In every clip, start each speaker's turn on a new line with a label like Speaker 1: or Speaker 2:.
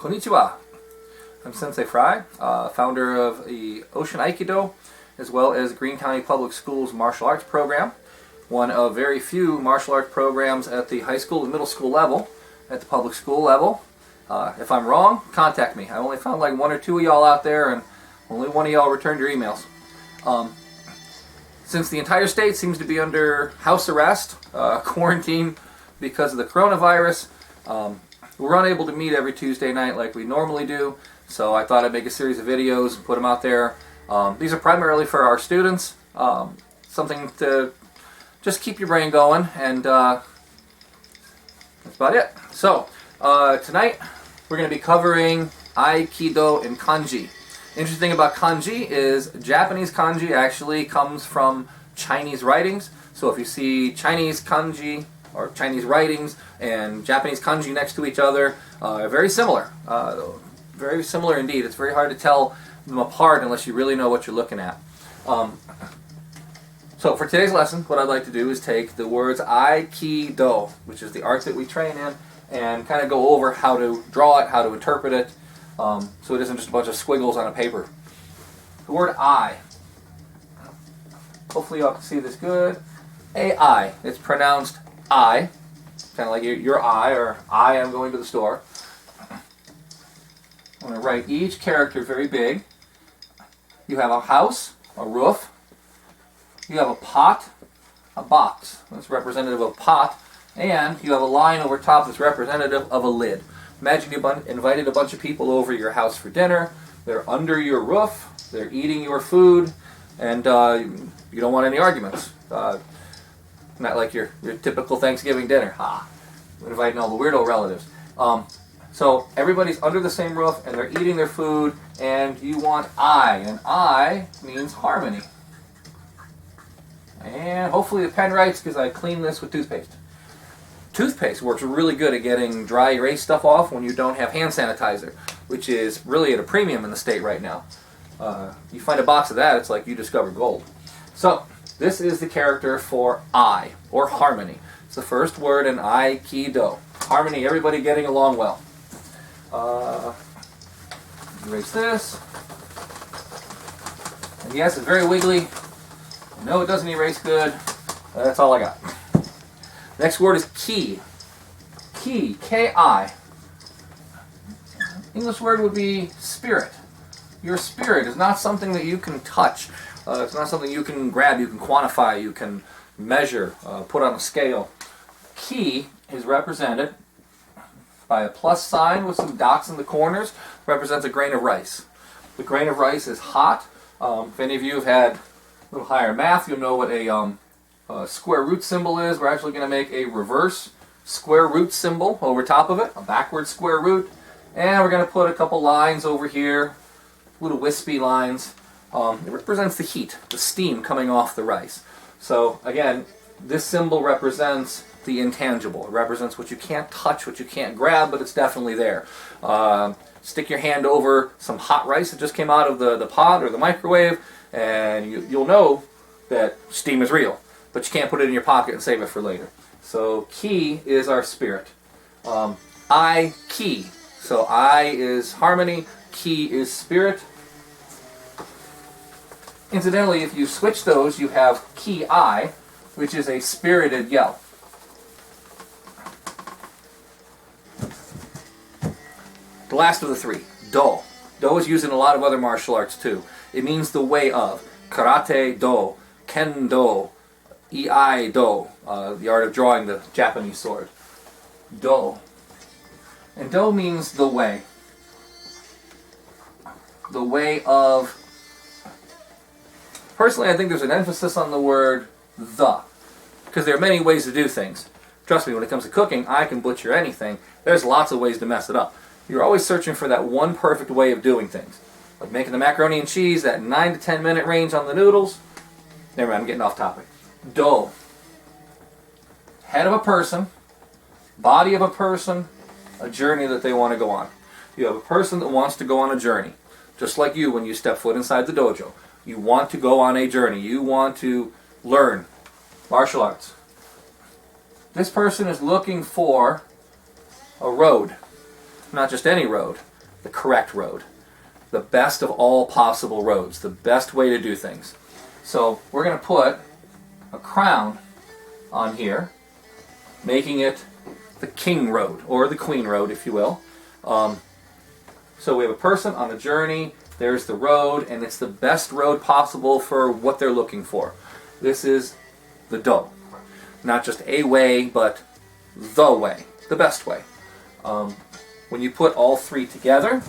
Speaker 1: Konnichiwa. I'm Sensei Fry, founder of the Ocean Aikido, as well as Greene County Public Schools martial arts program. One of very few martial arts programs at the high school and middle school level. At the public school level, if I'm wrong, contact me. I only found like one or two of y'all out there, and only one of y'all returned your emails. Since the entire state seems to be under house arrest, quarantine because of the coronavirus, we're unable to meet every Tuesday night like we normally do, so I thought I'd make a series of videos and put them out there. These are primarily for our students, something to just keep your brain going, and that's about it. So, tonight we're going to be covering Aikido and kanji. Interesting thing about kanji is Japanese kanji actually comes from Chinese writings, so if you see Chinese kanji or Chinese writings and Japanese kanji next to each other, very similar. Very similar indeed. It's very hard to tell them apart unless you really know what you're looking at. So for today's lesson, what I'd like to do is take the words Aikido, which is the art that we train in, and kind of go over how to draw it, how to interpret it, so it isn't just a bunch of squiggles on a paper. The word I. Hopefully y'all can see this good. A-I. It's pronounced I, kind of like your I, or I am going to the store. I'm going to write each character very big. You have a house, a roof. You have a pot, a box. That's representative of a pot. And you have a line over top that's representative of a lid. Imagine you invited a bunch of people over your house for dinner. They're under your roof. They're eating your food. And you don't want any arguments. Not like your typical Thanksgiving dinner. Inviting all the weirdo relatives. So everybody's under the same roof and they're eating their food, and you want I, and I means harmony. And hopefully the pen writes because I cleaned this with toothpaste. Toothpaste works really good at getting dry erase stuff off when you don't have hand sanitizer, which is really at a premium in the state right now. You find a box of that, it's like you discovered gold. So this is the character for I, or harmony. It's the first word in Aikido. Harmony, everybody getting along well. Erase this. And yes, it's very wiggly. No, it doesn't erase good. That's all I got. Next word is ki. Ki, K-I. English word would be spirit. Your spirit is not something that you can touch. It's not something you can grab, you can quantify, you can measure, put on a scale. Ki is represented by a plus sign with some dots in the corners. Represents a grain of rice. The grain of rice is hot. If any of you have had a little higher math, you'll know what a square root symbol is. We're actually going to make a reverse square root symbol over top of it, a backward square root. And we're going to put a couple lines over here, little wispy lines. It represents the heat, the steam coming off the rice. So again, this symbol represents the intangible. It represents what you can't touch, what you can't grab, but it's definitely there. Stick your hand over some hot rice that just came out of the pot or the microwave, and you'll know that steam is real, but you can't put it in your pocket and save it for later. So ki is our spirit. I, ki. So I is harmony, ki is spirit. Incidentally, if you switch those, you have ki-I, which is a spirited yell. The last of the three, do. Do is used in a lot of other martial arts too. It means the way of. Karate do, kendo, iai-do, the art of drawing the Japanese sword. Do. And do means the way. The way of. Personally, I think there's an emphasis on the word the, because there are many ways to do things. Trust me, when it comes to cooking, I can butcher anything. There's lots of ways to mess it up. You're always searching for that one perfect way of doing things. Like making the macaroni and cheese, that 9 to 10 minute range on the noodles. Never mind, I'm getting off topic. Do. Head of a person, body of a person, a journey that they want to go on. You have a person that wants to go on a journey. Just like you when you step foot inside the dojo. You want to go on a journey. You want to learn martial arts. This person is looking for a road. Not just any road. the correct road. The best of all possible roads. The best way to do things. So we're going to put a crown on here, making it the king road, or the queen road, if you will. So we have a person on a journey, there's the road, and it's the best road possible for what they're looking for. This is the Do. Not just a way, but the way, the best way. When you put all three together,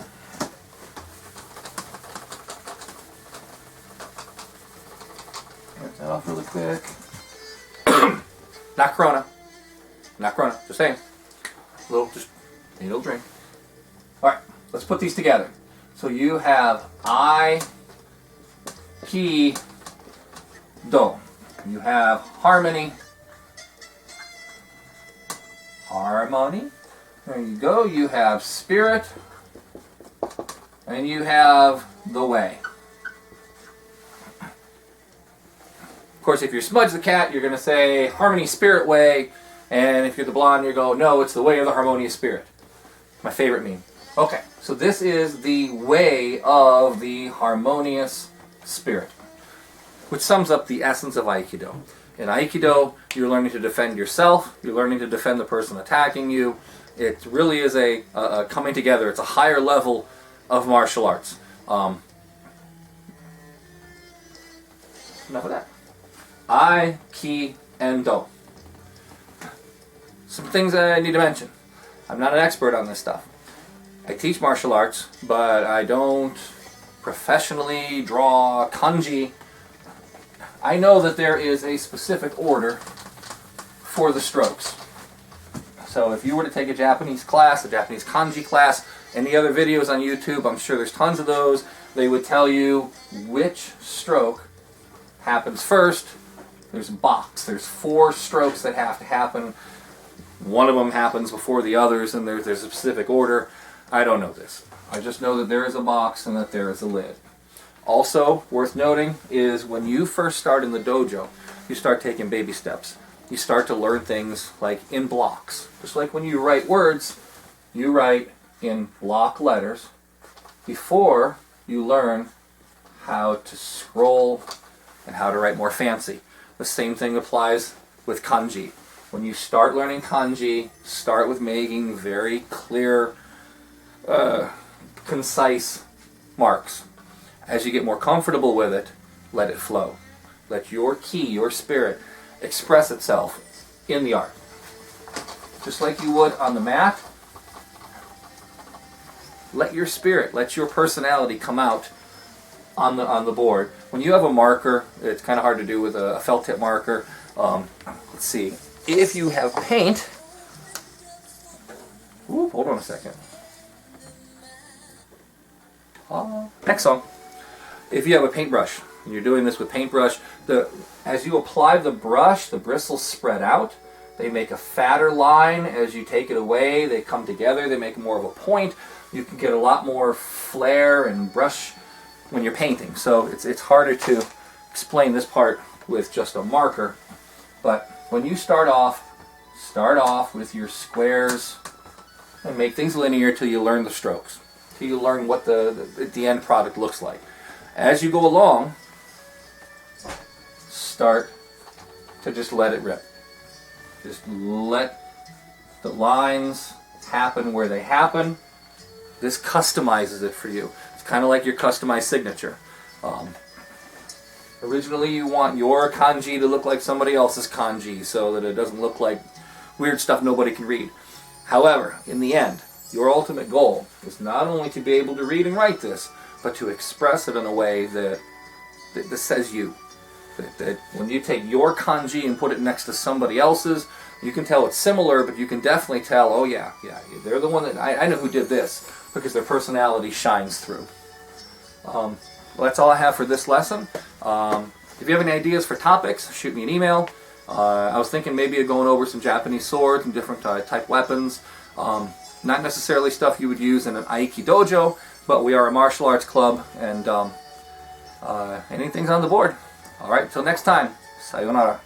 Speaker 1: get that off really quick. Not Corona. Not Corona, just saying. Just a little drink. Alright, let's put these together. So you have I, Ki, Do. You have harmony. Harmony. There you go. You have spirit. And you have the way. Of course, if you're Smudge the Cat, you're going to say harmony, spirit, way. And if you're the blonde, you go, no, it's the way of the harmonious spirit. My favorite meme. Okay, so this is the way of the harmonious spirit, which sums up the essence of Aikido. In Aikido, you're learning to defend yourself. You're learning to defend the person attacking you. It really is a coming together. It's a higher level of martial arts. Enough of that. I, Ki, and Do. Some things I need to mention. I'm not an expert on this stuff. I teach martial arts, but I don't professionally draw kanji. I know that there is a specific order for the strokes. So if you were to take a Japanese class, a Japanese kanji class, any other videos on YouTube, I'm sure there's tons of those, they would tell you which stroke happens first. There's a box. There's 4 strokes that have to happen. One of them happens before the others, and there's a specific order. I don't know this. I just know that there is a box and that there is a lid. Also, worth noting is when you first start in the dojo, you start taking baby steps. You start to learn things like in blocks. Just like when you write words, you write in block letters before you learn how to scroll and how to write more fancy. The same thing applies with kanji. When you start learning kanji, start with making very clear, concise marks. As you get more comfortable with it, let it flow. Let your ki, your spirit, express itself in the art. Just like you would on the mat, let your spirit, let your personality come out on the board. When you have a marker, it's kind of hard to do with a felt tip marker. Let's see. If you have paint, hold on a second. Next song. If you have a paintbrush, and you're doing this with paintbrush, as you apply the brush, the bristles spread out. They make a fatter line. As you take it away, they come together. They make more of a point. You can get a lot more flair and brush when you're painting. So it's harder to explain this part with just a marker. But when you start off with your squares and make things linear till you learn the strokes, till you learn what the end product looks like. As you go along, start to just let it rip. Just let the lines happen where they happen. This customizes it for you. It's kind of like your customized signature. Originally you want your kanji to look like somebody else's kanji so that it doesn't look like weird stuff nobody can read. However, in the end, your ultimate goal is not only to be able to read and write this, but to express it in a way that says you. That when you take your kanji and put it next to somebody else's, you can tell it's similar, but you can definitely tell, oh yeah, they're the one that, I know who did this, because their personality shines through. Well, that's all I have for this lesson. If you have any ideas for topics, shoot me an email. I was thinking maybe of going over some Japanese swords and different type weapons. Not necessarily stuff you would use in an Aikido dojo, but we are a martial arts club, and anything's on the board. Alright, until next time, sayonara.